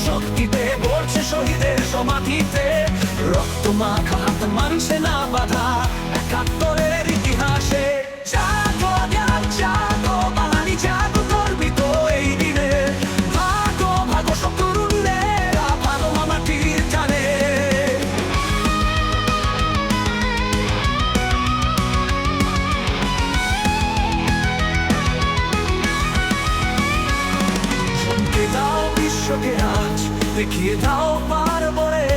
শক্তিতে বলছে শহীদের সমাধিতে, রক্ত মাখা হাত মানছে না বাধা একাত্তরের ইতিহাসে। জাগো জাগো বাঙালি জাগো, গর্বিত এই দিনে, ভাগো ভাগো সব তরুণেরা, ভাগো মাটির টানে। চমকে দাও বিশ্বকে আজ, দেখিয়ে দাও পারবরে,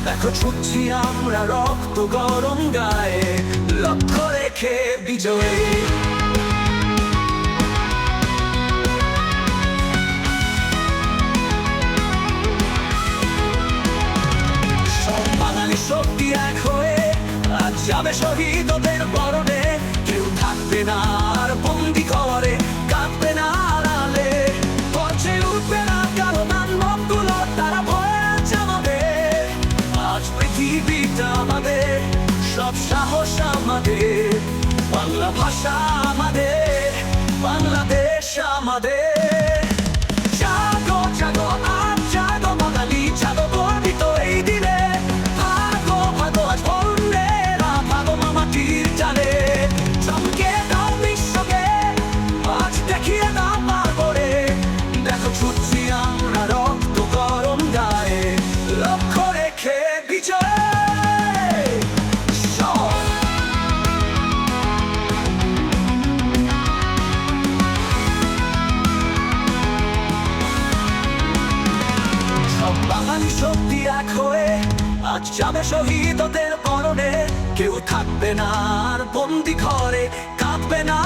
দেখো ছুটছি আমরা রক্ত গরম গায়ে, লক্ষ্য রেখে বিজয়ী। সব বাঙালি শক্তি এক হয়ে আজ যাবে শহীদদের বরণে, কেউ থাকবে না আর বন্দি করে, কাঁদবে না আড়ালে, পথে উঠবে না কারো মানবগুলো, তারা ভয়ে আছে আমাদের। আজ পৃথিবীটা আমাদের, সব সাহস আমাদের, বাংলা ভাষা আমাদের, বাংলাদেশ আমাদের। জাগো জাগো আজ জাগো বাঙালি জাগো, গর্বিত এই দিনে, ভাগো ভাগো আজ বরুণেরা, ভাগো মাটির টানে। চমকে দাও বিশ্বকে আজ, দেখিয়ে দাও পারবরে, দেখো ছুটছি আমরা রক্ত গরম গায়ে, লক্ষ্য রেখে বিজয়। বাঙালি শক্তি এক হয়ে আজ যাবে শহীদদের বরণে, কেউ থাকবে না আর বন্দি ঘরে, কাঁদবে না